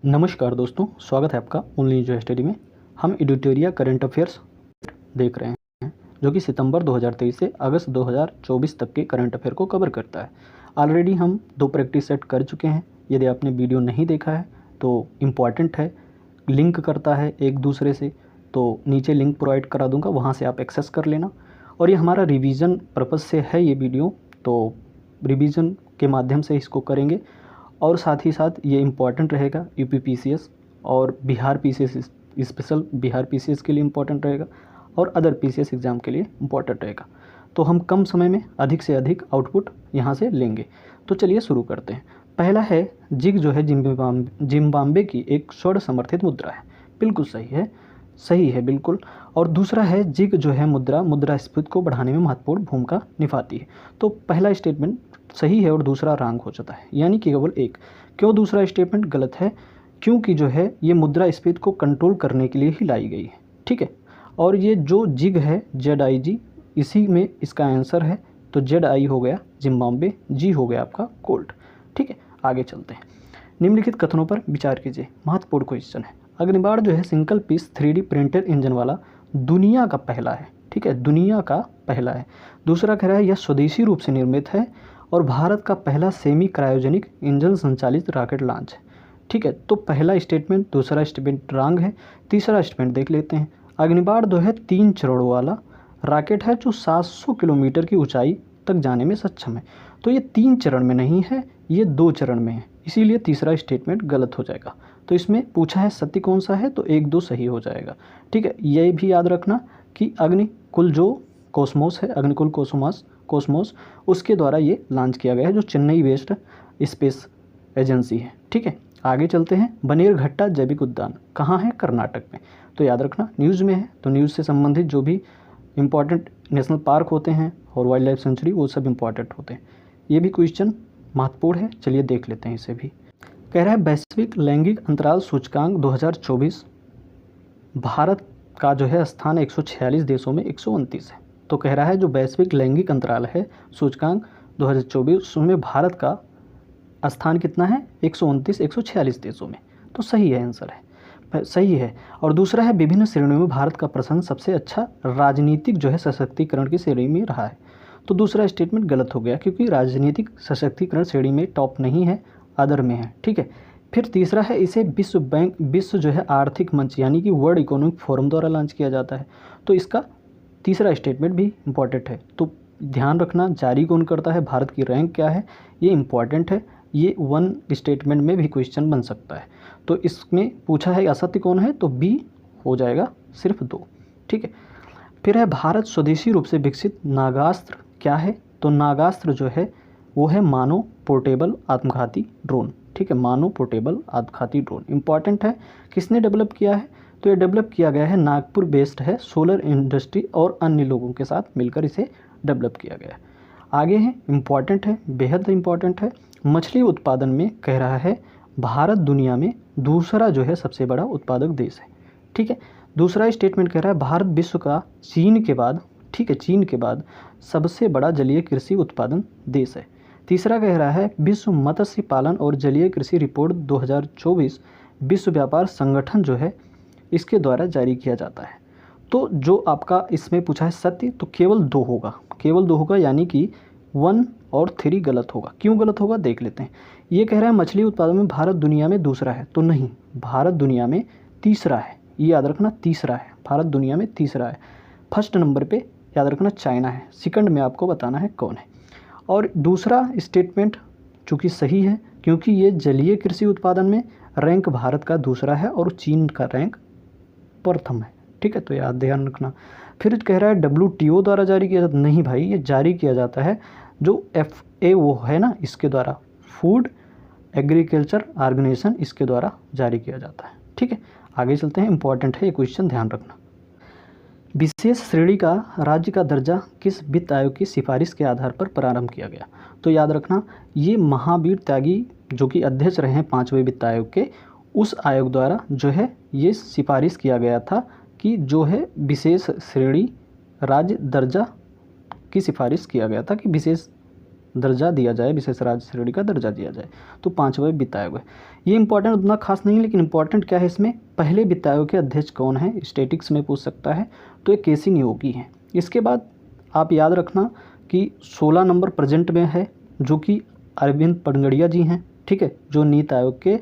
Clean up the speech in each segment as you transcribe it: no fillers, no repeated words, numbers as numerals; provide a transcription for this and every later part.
नमस्कार दोस्तों, स्वागत है आपका ओनली जो स्टडी में। हम एडिटोरिया करंट अफेयर्स देख रहे हैं जो कि सितंबर 2023 से अगस्त 2024 तक के करंट अफेयर को कवर करता है। ऑलरेडी हम 2 प्रैक्टिस सेट कर चुके हैं। यदि आपने वीडियो नहीं देखा है तो इम्पॉर्टेंट है, लिंक करता है एक दूसरे से, तो नीचे लिंक प्रोवाइड करा दूंगा, वहाँ से आप एक्सेस कर लेना। और ये हमारा रिवीजन पर्पज़ से है ये वीडियो, तो रिवीजन के माध्यम से इसको करेंगे। और साथ ही साथ ये इम्पॉर्टेंट रहेगा यूपी पीसीएस और Bihar PCS, special Bihar PCS के लिए इम्पॉर्टेंट रहेगा और अदर पीसीएस एग्ज़ाम के लिए इम्पॉर्टेंट रहेगा। तो हम कम समय में अधिक से अधिक आउटपुट यहाँ से लेंगे। तो चलिए शुरू करते हैं। पहला है जिग जो है जिम्बाब्वे की एक स्वर्ण समर्थित मुद्रा है। बिल्कुल सही है बिल्कुल। और दूसरा है जिग जो है मुद्रास्फीति को बढ़ाने में महत्वपूर्ण भूमिका निभाती है। तो पहला स्टेटमेंट सही है और दूसरा रॉन्ग हो जाता है, यानी कि केवल एक। क्यों दूसरा स्टेटमेंट गलत है? क्योंकि जो है ये मुद्रास्फीति को कंट्रोल करने के लिए ही लाई गई है, ठीक है। और ये जो जिग है ZIG, इसी में इसका आंसर है। तो ZI हो गया जिम्बाब्वे, जी हो गया आपका गोल्ड, ठीक है। आगे चलते हैं। निम्नलिखित कथनों पर विचार कीजिए, महत्वपूर्ण क्वेश्चन है। अग्निबाण जो है single piece 3D printed engine वाला दुनिया का पहला है, ठीक है, दुनिया का पहला है। दूसरा कह रहा है यह स्वदेशी रूप से निर्मित है और भारत का पहला सेमी क्रायोजेनिक इंजन संचालित रॉकेट लॉन्च है, ठीक है। तो पहला स्टेटमेंट, दूसरा स्टेटमेंट रॉन्ग है। तीसरा स्टेटमेंट देख लेते हैं। अग्निबाण जो है 3 चरणों वाला रॉकेट है जो 700 किलोमीटर की ऊंचाई तक जाने में सक्षम है। तो ये 3 चरण में नहीं है, ये 2 चरण में है, इसीलिए तीसरा स्टेटमेंट गलत हो जाएगा। तो इसमें पूछा है सत्य कौन सा है, तो 1, 2 सही हो जाएगा, ठीक है। ये भी याद रखना कि अग्निकुल जो कॉस्मोस है, अग्निकुल कॉस्मोस उसके द्वारा ये लॉन्च किया गया है, जो चेन्नई बेस्ड स्पेस एजेंसी है, ठीक है। आगे चलते हैं। बनेरघट्टा जैविक उद्यान कहाँ है? कर्नाटक में। तो याद रखना न्यूज़ में है, तो न्यूज़ से संबंधित जो भी इम्पॉर्टेंट नेशनल पार्क होते हैं और वाइल्ड लाइफ सेंचुरी, वो सब इम्पॉर्टेंट होते हैं। ये भी क्वेश्चन महत्वपूर्ण है, चलिए देख लेते हैं इसे भी। कह रहा है वैश्विक लैंगिक अंतराल सूचकांक 2024 भारत का जो है स्थान 146 देशों में 129 है। तो कह रहा है जो वैश्विक लैंगिक अंतराल है सूचकांक 2024, उसमें भारत का स्थान कितना है? 129, 146 देशों में। तो सही है, आंसर है, सही है। और दूसरा है विभिन्न श्रेणियों में भारत का प्रदर्शन सबसे अच्छा राजनीतिक जो है सशक्तिकरण की श्रेणी में रहा है। तो दूसरा स्टेटमेंट गलत हो गया, क्योंकि राजनीतिक सशक्तिकरण श्रेणी में टॉप नहीं है, अदर में है, ठीक है। फिर तीसरा है इसे विश्व जो है आर्थिक मंच यानी कि वर्ल्ड इकोनॉमिक फोरम द्वारा लॉन्च किया जाता है। तो इसका तीसरा स्टेटमेंट भी इम्पॉर्टेंट है। तो ध्यान रखना जारी कौन करता है, भारत की रैंक क्या है, ये इम्पॉर्टेंट है। ये 1 स्टेटमेंट में भी क्वेश्चन बन सकता है। तो इसमें पूछा है असत्य कौन है, तो बी हो जाएगा, सिर्फ 2, ठीक है। फिर है भारत स्वदेशी रूप से विकसित नागास्त्र क्या है? तो नागास्त्र जो है वो है मानव पोर्टेबल आत्मघाती ड्रोन, ठीक है, मानव पोर्टेबल आत्मघाती ड्रोन इम्पॉर्टेंट है। किसने डेवलप किया है? तो ये डेवलप किया गया है, नागपुर बेस्ड है, सोलर इंडस्ट्री और अन्य लोगों के साथ मिलकर इसे डेवलप किया गया है। आगे है, इम्पॉर्टेंट है, बेहद इम्पॉर्टेंट है। मछली उत्पादन में कह रहा है भारत दुनिया में दूसरा जो है सबसे बड़ा उत्पादक देश है, ठीक है। दूसरा स्टेटमेंट कह रहा है भारत विश्व का चीन के बाद, ठीक है, चीन के बाद सबसे बड़ा जलीय कृषि उत्पादन देश है। तीसरा कह रहा है विश्व मत्स्य पालन और जलीय कृषि रिपोर्ट 2024 विश्व व्यापार संगठन जो है इसके द्वारा जारी किया जाता है। तो जो आपका इसमें पूछा है सत्य, तो केवल 2 होगा, केवल 2 होगा, यानी कि 1 और 3 गलत होगा। क्यों गलत होगा देख लेते हैं। ये कह रहा है मछली उत्पादन में भारत दुनिया में दूसरा है, तो नहीं, भारत दुनिया में तीसरा है। ये याद रखना, तीसरा है, भारत दुनिया में तीसरा है। फर्स्ट नंबर पे याद रखना चाइना है, सेकंड में आपको बताना है कौन है। और दूसरा स्टेटमेंट चूँकि सही है, क्योंकि ये जलीय कृषि उत्पादन में रैंक भारत का दूसरा है और चीन का रैंक प्रथम है, ठीक है। तो याद ध्यान रखना। फिर कह रहा है WTO द्वारा जारी किया जाता, नहीं भाई, ये जारी किया जाता है जो FAO है ना, इसके द्वारा, फूड एग्रीकल्चर ऑर्गेनाइजेशन, इसके द्वारा जारी किया जाता है, ठीक है। आगे चलते हैं, इंपॉर्टेंट है ये क्वेश्चन, ध्यान रखना। विशेष श्रेणी का राज्य का दर्जा किस वित्त आयोग की सिफारिश के आधार पर प्रारंभ किया गया? तो याद रखना, ये महावीर त्यागी जो कि अध्यक्ष रहे हैं 5वें वित्त आयोग के, उस आयोग द्वारा जो है ये सिफारिश किया गया था कि जो है विशेष श्रेणी राज्य दर्जा की सिफारिश किया गया था कि विशेष दर्जा दिया जाए, विशेष राज्य श्रेणी का दर्जा दिया जाए। तो 5वां वित्त आयोग है। ये इंपॉर्टेंट उतना खास नहीं, लेकिन इंपॉर्टेंट क्या है इसमें, पहले वित्त आयोग के अध्यक्ष कौन है, स्टैटिक्स में पूछ सकता है, तो ये केसी नियोगी हैं। इसके बाद आप याद रखना कि 16 नंबर प्रेजेंट में है, जो कि अरविंद पनगड़िया जी हैं, ठीक है, जो नीति आयोग के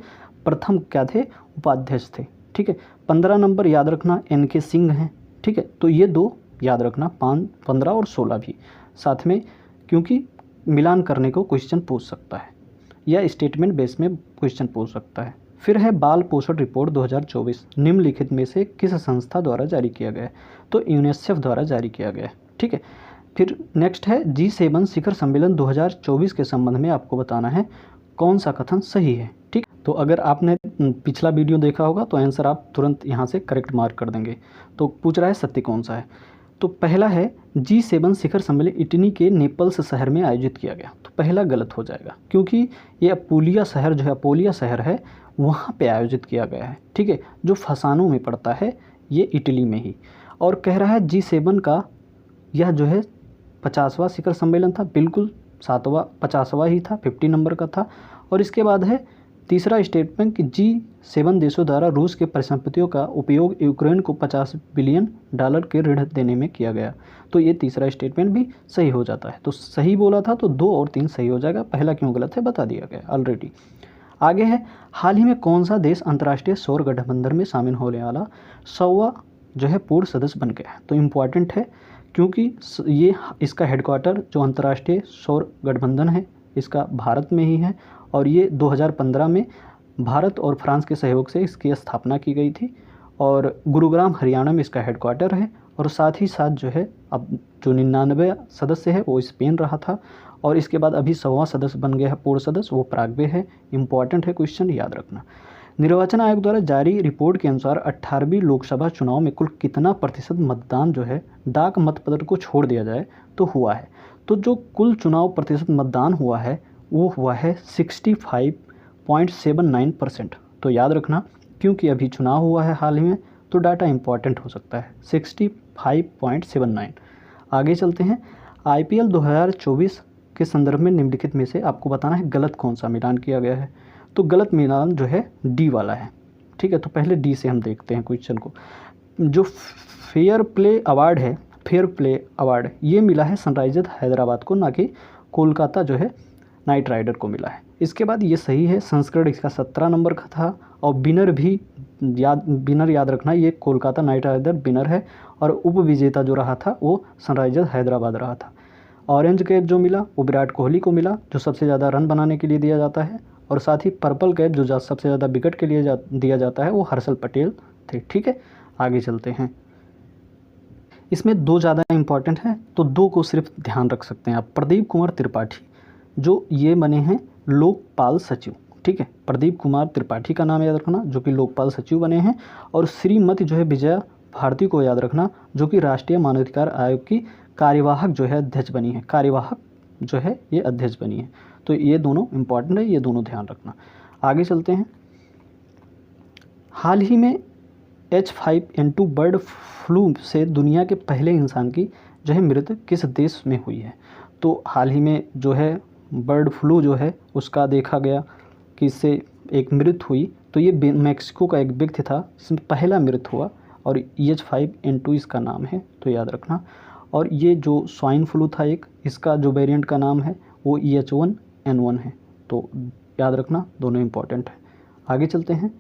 प्रथम क्या थे, उपाध्यक्ष थे, ठीक है। 15 नंबर याद रखना NK सिंह हैं, ठीक है। तो ये 2 याद रखना, 5, 15 और 16 भी साथ में, क्योंकि मिलान करने को क्वेश्चन पूछ सकता है या स्टेटमेंट बेस में क्वेश्चन पूछ सकता है। फिर है बाल पोषण रिपोर्ट 2024 निम्नलिखित में से किस संस्था द्वारा जारी किया गया है, तो यूनिसेफ द्वारा जारी किया गया है, ठीक है। फिर नेक्स्ट है G7 शिखर सम्मेलन 2024 के संबंध में आपको बताना है कौन सा कथन सही है, ठीक। तो अगर आपने पिछला वीडियो देखा होगा तो आंसर आप तुरंत यहाँ से करेक्ट मार्क कर देंगे। तो पूछ रहा है सत्य कौन सा है, तो पहला है G7 शिखर सम्मेलन इटली के नेपल्स शहर में आयोजित किया गया। तो पहला गलत हो जाएगा, क्योंकि ये अपूलिया शहर जो है, अपोलिया शहर है, वहाँ पे आयोजित किया गया है, ठीक है, जो फसानों में पड़ता है, ये इटली में ही। और कह रहा है G7 का यह जो है 50वां शिखर सम्मेलन था, बिल्कुल 50वां ही था, 50 नंबर का था। और इसके बाद है तीसरा स्टेटमेंट कि G7 देशों द्वारा रूस के परिसंपत्तियों का उपयोग यूक्रेन को $50 बिलियन के ऋण देने में किया गया। तो ये तीसरा स्टेटमेंट भी सही हो जाता है। तो सही बोला था तो 2 और 3 सही हो जाएगा, पहला क्यों गलत है बता दिया गया ऑलरेडी। आगे है हाल ही में कौन सा देश अंतर्राष्ट्रीय सौर गठबंधन में शामिल होने वाला 100वां जो है पूर्ण सदस्य बन गया है। तो इम्पॉर्टेंट है, क्योंकि ये इसका हेडक्वार्टर जो अंतर्राष्ट्रीय सौर गठबंधन है इसका भारत में ही है, और ये 2015 में भारत और फ्रांस के सहयोग से इसकी स्थापना की गई थी, और गुरुग्राम हरियाणा में इसका हेडक्वार्टर है। और साथ ही साथ जो है अब जो 99 सदस्य है वो स्पेन रहा था, और इसके बाद अभी 100वां सदस्य बन गया है पूर्ण सदस्य, वो पराग्वे है। इंपॉर्टेंट है क्वेश्चन, याद रखना। निर्वाचन आयोग द्वारा जारी रिपोर्ट के अनुसार 18वीं लोकसभा चुनाव में कुल कितना प्रतिशत मतदान जो है डाक मतपत्र को छोड़ दिया जाए तो हुआ है। तो जो कुल चुनाव प्रतिशत मतदान हुआ है वो हुआ है 65.79%। तो याद रखना, क्योंकि अभी चुनाव हुआ है हाल ही में, तो डाटा इंपॉर्टेंट हो सकता है 65.79। आगे चलते हैं। IPL 2024 के संदर्भ में निम्नलिखित में से आपको बताना है गलत कौन सा मिलान किया गया है। तो गलत मिलान जो है D वाला है, ठीक है। तो पहले D से हम देखते हैं क्वेश्चन को। जो फेयर प्ले अवार्ड है, फेयर प्ले अवार्ड ये मिला है सनराइजर्स हैदराबाद को, ना कि कोलकाता जो है नाइट राइडर को मिला है। इसके बाद ये सही है, संस्करण इसका 17 नंबर का था, और विनर याद रखना, ये कोलकाता नाइट राइडर विनर है, और उप विजेता जो रहा था वो सनराइजर्स हैदराबाद रहा था। ऑरेंज कैप जो मिला वो विराट कोहली को मिला, जो सबसे ज़्यादा रन बनाने के लिए दिया जाता है, और साथ ही पर्पल कैप जो सबसे ज़्यादा विकेट के लिए दिया जाता है वो हर्षल पटेल थे, ठीक है। आगे चलते हैं। इसमें 2 ज़्यादा इंपॉर्टेंट हैं, तो 2 को सिर्फ ध्यान रख सकते हैं आप। प्रदीप कुमार त्रिपाठी जो ये बने हैं लोकपाल सचिव, ठीक है। प्रदीप कुमार त्रिपाठी का नाम याद रखना, जो कि लोकपाल सचिव बने हैं। और श्रीमती जो है विजया भारती को याद रखना, जो कि राष्ट्रीय मानवाधिकार आयोग की कार्यवाहक जो है अध्यक्ष बनी है, कार्यवाहक जो है ये अध्यक्ष बनी है। तो ये दोनों इंपॉर्टेंट है, ये दोनों ध्यान रखना। आगे चलते हैं। हाल ही में H5N2 बर्ड फ्लू से दुनिया के पहले इंसान की जो है मृत्यु किस देश में हुई है। तो हाल ही में जो है बर्ड फ्लू जो है उसका देखा गया कि इससे एक मृत्यु हुई। तो ये मैक्सिको का एक व्यक्ति था जिसमें पहला मृत्यु हुआ, और H5N2 इसका नाम है, तो याद रखना। और ये जो स्वाइन फ्लू था एक, इसका जो वेरिएंट का नाम है वो EH1N1 है, तो याद रखना, दोनों इंपॉर्टेंट है। आगे चलते हैं।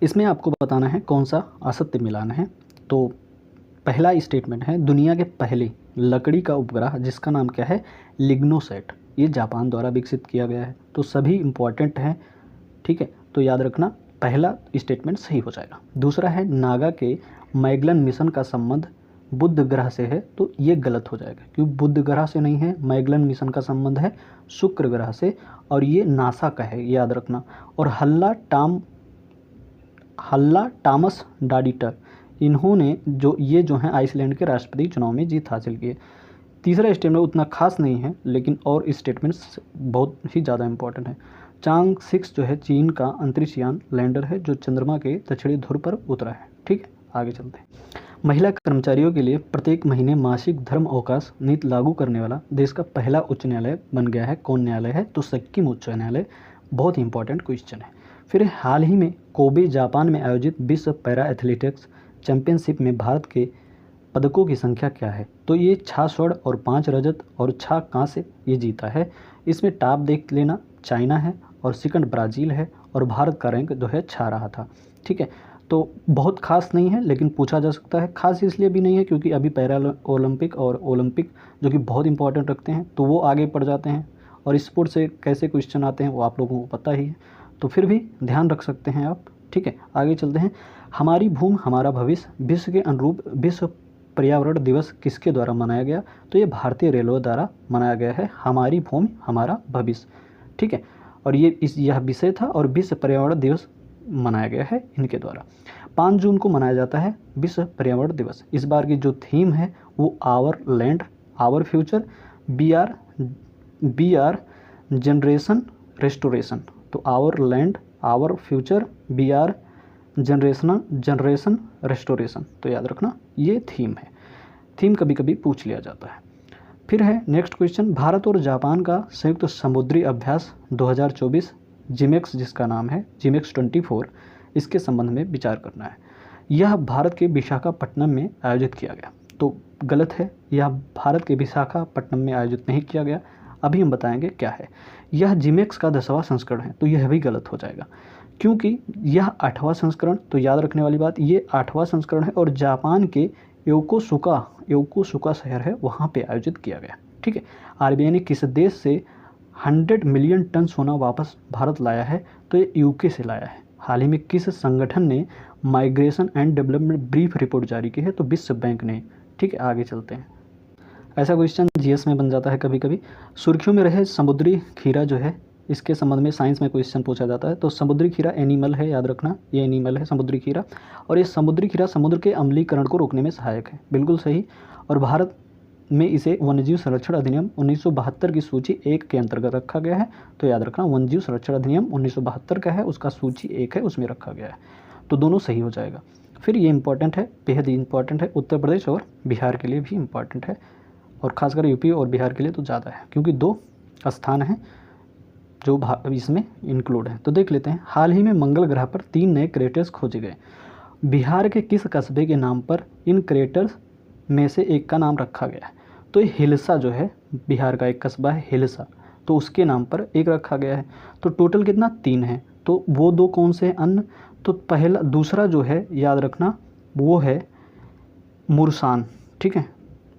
इसमें आपको बताना है कौन सा असत्य मिलान है। तो पहला स्टेटमेंट है दुनिया के पहले लकड़ी का उपग्रह जिसका नाम क्या है, लिग्नोसैट, ये जापान द्वारा विकसित किया गया है। तो सभी इंपॉर्टेंट हैं, ठीक है। तो याद रखना, पहला स्टेटमेंट सही हो जाएगा। दूसरा है नागा के मैगलन मिशन का संबंध बुध ग्रह से है, तो ये गलत हो जाएगा, क्योंकि बुध ग्रह से नहीं है, मैगलन मिशन का संबंध है शुक्र ग्रह से, और ये नासा का है, याद रखना। और हल्ला टामस डाडिटर, इन्होंने जो हैं आइसलैंड के राष्ट्रपति चुनाव में जीत हासिल की है। तीसरा स्टेटमेंट उतना खास नहीं है, लेकिन और स्टेटमेंट्स बहुत ही ज़्यादा इंपॉर्टेंट है। चांग 6 जो है चीन का अंतरिक्ष यान लैंडर है जो चंद्रमा के दक्षिणी ध्रुव पर उतरा है, ठीक है। आगे चलते हैं। महिला कर्मचारियों के लिए प्रत्येक महीने मासिक धर्म अवकाश नीति लागू करने वाला देश का पहला उच्च न्यायालय बन गया है। कौन न्यायालय है? तो सिक्किम उच्च न्यायालय। बहुत ही इंपॉर्टेंट क्वेश्चन है। फिर हाल ही में कोबे जापान में आयोजित विश्व पैरा एथलेटिक्स चैंपियनशिप में भारत के पदकों की संख्या क्या है? तो ये 6 स्वर्ण और 5 रजत और 6 कांस्य ये जीता है। इसमें टॉप देख लेना, चाइना है और सेकंड ब्राज़ील है और भारत का रैंक जो है 6 रहा था। ठीक है, तो बहुत खास नहीं है लेकिन पूछा जा सकता है। खास इसलिए भी नहीं है क्योंकि अभी पैरा ओलंपिक और ओलंपिक जो कि बहुत इंपॉर्टेंट रखते हैं तो वो आगे पड़ जाते हैं, और स्पोर्ट्स से कैसे क्वेश्चन आते हैं वो आप लोगों को पता ही है, तो फिर भी ध्यान रख सकते हैं आप। ठीक है, आगे चलते हैं। हमारी भूमि हमारा भविष्य विश्व के अनुरूप विश्व पर्यावरण दिवस किसके द्वारा मनाया गया? तो ये भारतीय रेलवे द्वारा मनाया गया है, हमारी भूमि हमारा भविष्य। ठीक है, और यह विषय था और विश्व पर्यावरण दिवस मनाया गया है इनके द्वारा। 5 जून को मनाया जाता है विश्व पर्यावरण दिवस। इस बार की जो थीम है वो our land our future be are generation restoration. तो our land our future be are generation restoration, तो याद रखना ये थीम है। थीम कभी कभी पूछ लिया जाता है। फिर है नेक्स्ट क्वेश्चन, भारत और जापान का संयुक्त समुद्री अभ्यास 2024 जिमेक्स, जिसका नाम है जिमेक्स 24, इसके संबंध में विचार करना है। यह भारत के विशाखापट्टनम में आयोजित किया गया। तो गलत है, यह भारत के विशाखापट्टनम में आयोजित नहीं किया गया। अभी हम बताएंगे क्या है। यह जिमेक्स का 10वां संस्करण है, तो यह भी गलत हो जाएगा क्योंकि यह 8वां संस्करण, तो याद रखने वाली बात ये 8वां संस्करण है और जापान के योकोसुका शहर है वहाँ पे आयोजित किया गया। ठीक है, आरबीआई ने किस देश से 100 मिलियन टन सोना वापस भारत लाया है? तो ये यूके से लाया है। हाल ही में किस संगठन ने migration and development brief report जारी की है? तो विश्व बैंक ने। ठीक है, आगे चलते हैं। ऐसा क्वेश्चन जीएस में बन जाता है कभी कभी। सुर्खियों में रहे समुद्री खीरा जो है, इसके संबंध में साइंस में क्वेश्चन पूछा जाता है। तो समुद्री खीरा एनिमल है, याद रखना ये एनिमल है समुद्री खीरा, और ये समुद्री खीरा समुद्र के अम्लीकरण को रोकने में सहायक है। बिल्कुल सही। और भारत में इसे वन्यजीव संरक्षण अधिनियम 1972 की सूची 1 के अंतर्गत रखा गया है। तो याद रखना वन्यजीव संरक्षण अधिनियम 1972 का है, उसका सूची 1 है, उसमें रखा गया है। तो दोनों सही हो जाएगा। फिर ये इंपॉर्टेंट है, बेहद ही इंपॉर्टेंट है, उत्तर प्रदेश और बिहार के लिए भी इंपॉर्टेंट है, और खासकर यूपी और बिहार के लिए तो ज़्यादा है क्योंकि 2 स्थान हैं जो इसमें इंक्लूड है। तो देख लेते हैं। हाल ही में मंगल ग्रह पर 3 नए क्रेटर्स खोजे गए। बिहार के किस कस्बे के नाम पर इन क्रेटर्स में से एक का नाम रखा गया है? तो ये हिलसा जो है, बिहार का एक कस्बा है हिलसा, तो उसके नाम पर एक रखा गया है। तो टोटल कितना? 3 है। तो वो 2 कौन से? अन्य। तो दूसरा जो है याद रखना वो है मुरसान। ठीक है,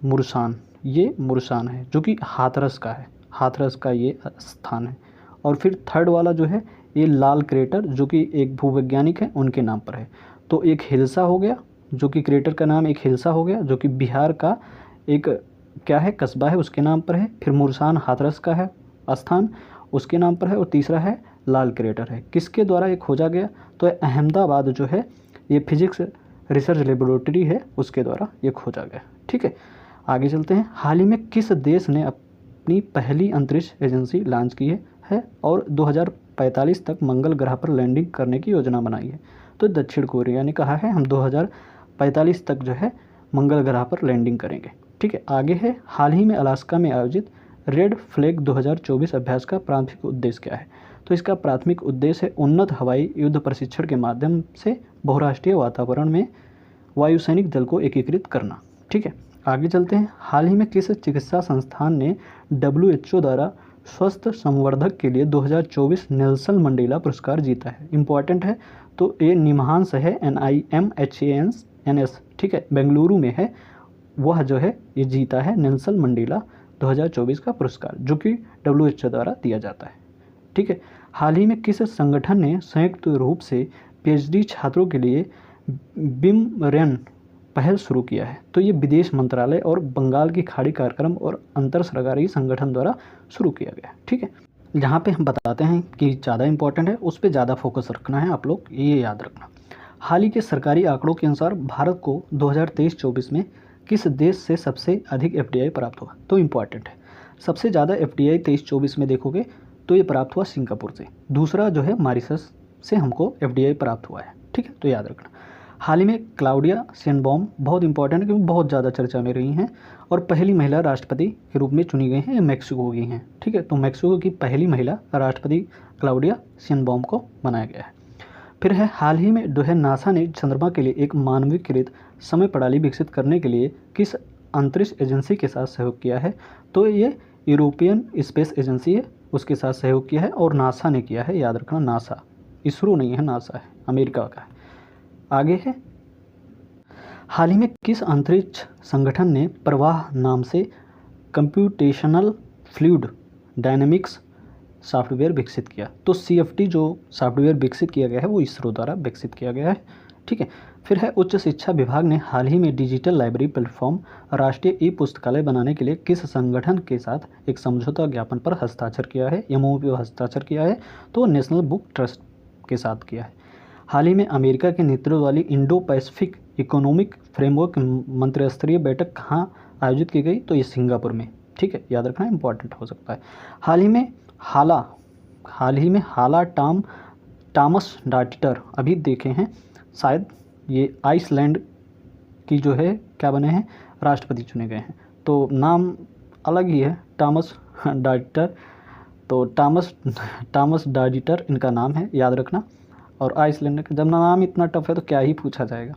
मुरसान, ये मुरसान है जो कि हाथरस का है, हाथरस का ये स्थान है। और फिर थर्ड वाला जो है ये लाल क्रेटर जो कि एक भूवैज्ञानिक है उनके नाम पर है। तो एक हिलसा हो गया जो कि क्रेटर का नाम एक हिलसा हो गया जो कि बिहार का एक क्या है कस्बा है उसके नाम पर है। फिर मुरसान हाथरस का है स्थान उसके नाम पर है, और तीसरा है लाल क्रेटर है। किसके द्वारा ये खोजा गया? तो अहमदाबाद जो है ये फिजिक्स रिसर्च लेबोरेटरी है उसके द्वारा ये खोजा गया। ठीक है, आगे चलते हैं। हाल ही में किस देश ने अपनी पहली अंतरिक्ष एजेंसी लॉन्च की है और 2045 तक मंगल ग्रह पर लैंडिंग करने की योजना बनाई है? तो दक्षिण कोरिया ने कहा है हम 2045 तक जो है मंगल ग्रह पर लैंडिंग करेंगे। ठीक है, आगे है। हाल ही में अलास्का में आयोजित रेड फ्लैग 2024 अभ्यास का प्राथमिक उद्देश्य क्या है? तो इसका प्राथमिक उद्देश्य है उन्नत हवाई युद्ध प्रशिक्षण के माध्यम से बहुराष्ट्रीय वातावरण में वायुसैनिक दल को एकीकृत करना। ठीक है, आगे चलते हैं। हाल ही में किस चिकित्सा संस्थान ने WHO द्वारा स्वस्थ संवर्धक के लिए 2024 नेल्सन मंडेला पुरस्कार जीता है? इंपॉर्टेंट है। तो ये निमहांस है, NIMHANS। ठीक है, बेंगलुरु में है, वह जो है ये जीता है नेल्सन मंडेला 2024 का पुरस्कार जो कि WHO द्वारा दिया जाता है। ठीक है, हाल ही में किस संगठन ने संयुक्त रूप से PhD छात्रों के लिए बिमरेन पहल शुरू किया है? तो ये विदेश मंत्रालय और बंगाल की खाड़ी कार्यक्रम और अंतर सरकारी संगठन द्वारा शुरू किया गया। ठीक है, जहाँ पे हम बताते हैं कि ज़्यादा इंपॉर्टेंट है उस पर ज़्यादा फोकस रखना है आप लोग, ये याद रखना। हाल ही के सरकारी आंकड़ों के अनुसार भारत को 2023-24 में किस देश से सबसे अधिक FDI प्राप्त हुआ? तो इम्पॉर्टेंट है, सबसे ज़्यादा FDI 23-24 में देखोगे तो ये प्राप्त हुआ सिंगापुर से। दूसरा जो है मॉरिशस से हमको FDI प्राप्त हुआ है। ठीक है, तो याद रखना। हाल ही में क्लाउडिया शेनबॉम बहुत इंपॉर्टेंट है क्योंकि बहुत ज़्यादा चर्चा में रही हैं और पहली महिला राष्ट्रपति के रूप में चुनी गई हैं, ये मैक्सिको की हैं। ठीक है, तो मैक्सिको की पहली महिला राष्ट्रपति क्लाउडिया शेनबॉम को बनाया गया है। फिर है हाल ही में जो है नासा ने चंद्रमा के लिए एक मानवीकृत समय प्रणाली विकसित करने के लिए किस अंतरिक्ष एजेंसी के साथ सहयोग किया है? तो ये यूरोपियन स्पेस एजेंसी है, उसके साथ सहयोग किया है और नासा ने किया है, याद रखना नासा, इसरो नहीं है, नासा है, अमेरिका का है। आगे है हाल ही में किस अंतरिक्ष संगठन ने प्रवाह नाम से कंप्यूटेशनल फ्लूइड डायनेमिक्स सॉफ्टवेयर विकसित किया? तो CFD जो सॉफ्टवेयर विकसित किया गया है वो इसरो द्वारा विकसित किया गया है। ठीक है, फिर है उच्च शिक्षा विभाग ने हाल ही में डिजिटल लाइब्रेरी प्लेटफॉर्म राष्ट्रीय ई पुस्तकालय बनाने के लिए किस संगठन के साथ एक समझौता ज्ञापन पर हस्ताक्षर किया है? MOU पर हस्ताक्षर किया है, तो नेशनल बुक ट्रस्ट के साथ किया है। हाल ही में अमेरिका के नेतृत्व वाली इंडो पैसिफिक इकोनॉमिक फ्रेमवर्क मंत्रिस्तरीय बैठक कहाँ आयोजित की गई? तो ये सिंगापुर में। ठीक है, याद रखना, इंपॉर्टेंट हो सकता है। हाल ही में हाला टॉमस डाइटर अभी देखे हैं, शायद ये आइसलैंड की जो है क्या बने हैं, राष्ट्रपति चुने गए हैं। तो नाम अलग ही है, टॉमस डाइटर, तो टॉमस डाइटर इनका नाम है, याद रखना। और आइसलैंड का जब नाम इतना टफ है तो क्या ही पूछा जाएगा,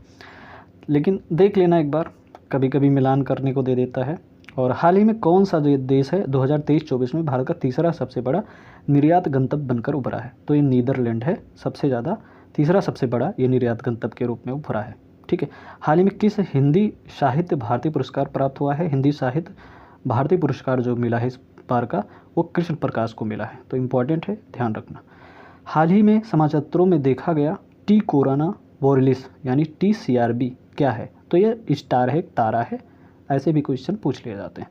लेकिन देख लेना एक बार, कभी कभी मिलान करने को दे देता है। और हाल ही में कौन सा जो देश है 2023-24 में भारत का तीसरा सबसे बड़ा निर्यात गंतव्य बनकर उभरा है? तो ये नीदरलैंड है, सबसे ज़्यादा तीसरा सबसे बड़ा ये निर्यात गंतव्य के रूप में उभरा है। ठीक है, हाल ही में किस हिंदी साहित्य भारतीय पुरस्कार प्राप्त हुआ है? हिंदी साहित्य भारतीय पुरस्कार जो मिला है इस बार का वो कृष्ण प्रकाश को मिला है, तो इम्पॉर्टेंट है, ध्यान रखना। हाल ही में समाचार पत्रों में देखा गया टी कोरोना बोरेलिस यानी TCRB क्या है? तो ये स्टार है, तारा है, ऐसे भी क्वेश्चन पूछ लिए जाते हैं।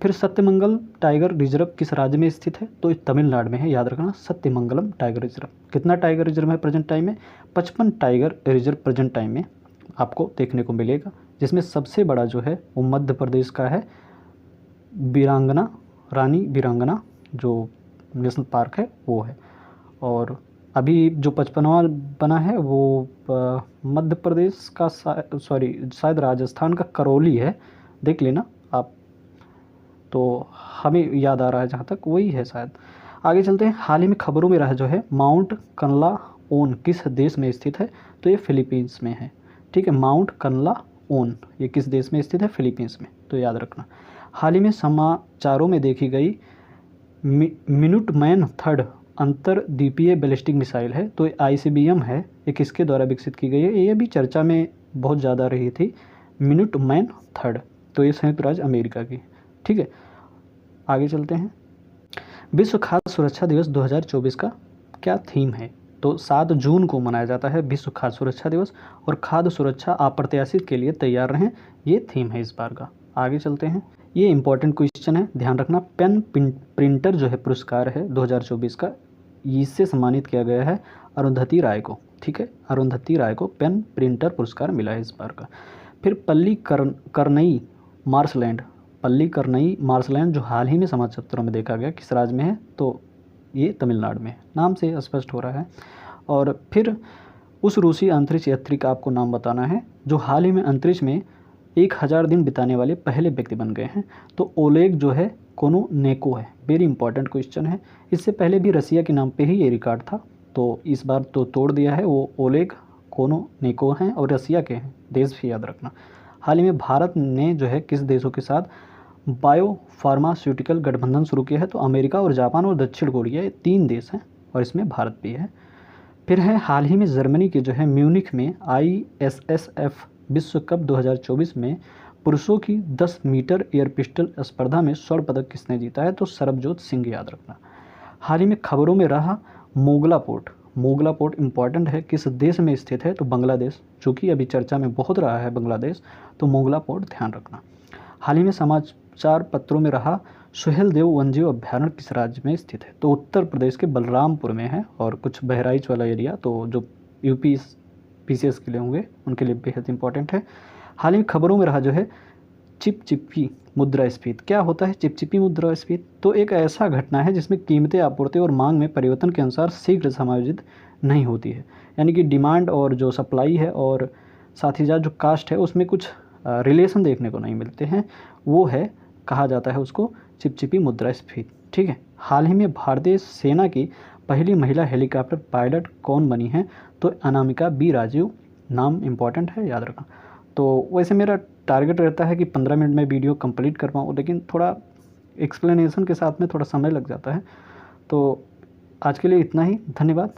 फिर सत्यमंगल टाइगर रिजर्व किस राज्य में स्थित है? तो ये तमिलनाडु में है, याद रखना, सत्यमंगलम टाइगर रिजर्व। कितना टाइगर रिजर्व है प्रेजेंट टाइम में? 55 टाइगर रिजर्व प्रेजेंट टाइम में आपको देखने को मिलेगा, जिसमें सबसे बड़ा जो है वो मध्य प्रदेश का है, रानी वीरांगना जो नेशनल पार्क है वो है। और अभी जो 55वां बना है वो मध्य प्रदेश का शायद राजस्थान का करौली है, देख लेना आप, तो हमें याद आ रहा है जहाँ तक वही है शायद। आगे चलते हैं, हाल ही में खबरों में रहा जो है माउंट कनलाओन किस देश में स्थित है? तो ये फिलीपींस में है। ठीक है, माउंट कनलाओन ये किस देश में स्थित है? फिलीपींस में, तो याद रखना। हाल ही में समाचारों में देखी गई मिनुटमैन थर्ड अंतर्द्वीपीय बैलिस्टिक मिसाइल है, तो ICBM है, ये किसके द्वारा विकसित की गई है? ये भी चर्चा में बहुत ज़्यादा रही थी, मिनुटमैन थर्ड, तो ये संयुक्त राज्य अमेरिका की। ठीक है, आगे चलते हैं। विश्व खाद्य सुरक्षा दिवस 2024 का क्या थीम है? तो 7 जून को मनाया जाता है विश्व खाद्य सुरक्षा दिवस, और खाद्य सुरक्षा अप्रत्याशित के लिए तैयार रहें, ये थीम है इस बार का। आगे चलते हैं, ये इंपॉर्टेंट क्वेश्चन है, ध्यान रखना। पेन प्रिंटर जो है पुरस्कार है 2024 का, इससे सम्मानित किया गया है अरुंधति राय को। ठीक है, अरुंधति राय को पेन प्रिंटर पुरस्कार मिला है इस बार का। फिर पल्लीकरनई मार्शलैंड जो हाल ही में समाचार पत्रों में देखा गया किस राज्य में है? तो ये तमिलनाडु में, नाम से स्पष्ट हो रहा है। और फिर उस रूसी अंतरिक्ष यात्री का आपको नाम बताना है जो हाल ही में अंतरिक्ष में 1000 दिन बिताने वाले पहले व्यक्ति बन गए हैं। तो ओलेग जो है कोनोनेको है, वेरी इंपॉर्टेंट क्वेश्चन है। इससे पहले भी रसिया के नाम पे ही ये रिकॉर्ड था, तो इस बार तो तोड़ दिया है, वो ओलेग कोनोनेको हैं और रसिया के हैं, देश भी याद रखना। हाल ही में भारत ने जो है किस देशों के साथ बायो फार्मास्यूटिकल गठबंधन शुरू किया है? तो अमेरिका और जापान और दक्षिण कोरिया, ये 3 देश हैं और इसमें भारत भी है। फिर है हाल ही में जर्मनी के जो है म्यूनिख में ISSF विश्व कप 2024 में पुरुषों की 10 मीटर एयर पिस्टल स्पर्धा में स्वर्ण पदक किसने जीता है? तो सरबजोत सिंह, याद रखना। हाल ही में खबरों में रहा मोगला पोर्ट इंपॉर्टेंट है, किस देश में स्थित है? तो बांग्लादेश, जो कि अभी चर्चा में बहुत रहा है बांग्लादेश, तो मोगला पोर्ट ध्यान रखना। हाल ही में समाचार पत्रों में रहा सुहेलदेव वन्यजीव अभ्यारण्य किस राज्य में स्थित है? तो उत्तर प्रदेश के बलरामपुर में है, और कुछ बहराइच वाला एरिया, तो जो UP PCS के लिए होंगे उनके लिए बेहद इंपॉर्टेंट है। हाल ही में खबरों में रहा जो है चिपचिपी मुद्रास्फीति। क्या होता है चिपचिपी मुद्रास्फीति? तो एक ऐसा घटना है जिसमें कीमतें आपूर्ति और मांग में परिवर्तन के अनुसार शीघ्र समायोजित नहीं होती है, यानी कि डिमांड और जो सप्लाई है और साथ ही साथ जो कास्ट है उसमें कुछ रिलेशन देखने को नहीं मिलते हैं, वो है, कहा जाता है उसको चिपचिपी मुद्रास्फीति। ठीक है। हाल ही में भारतीय सेना की पहली महिला हेलीकॉप्टर पायलट कौन बनी है? तो अनामिका बी राजीव। नाम इम्पॉर्टेंट है, याद रखना। तो वैसे मेरा टारगेट रहता है कि 15 मिनट में वीडियो कंप्लीट कर पाऊँ, लेकिन थोड़ा एक्सप्लेनेशन के साथ में थोड़ा समय लग जाता है। तो आज के लिए इतना ही, धन्यवाद।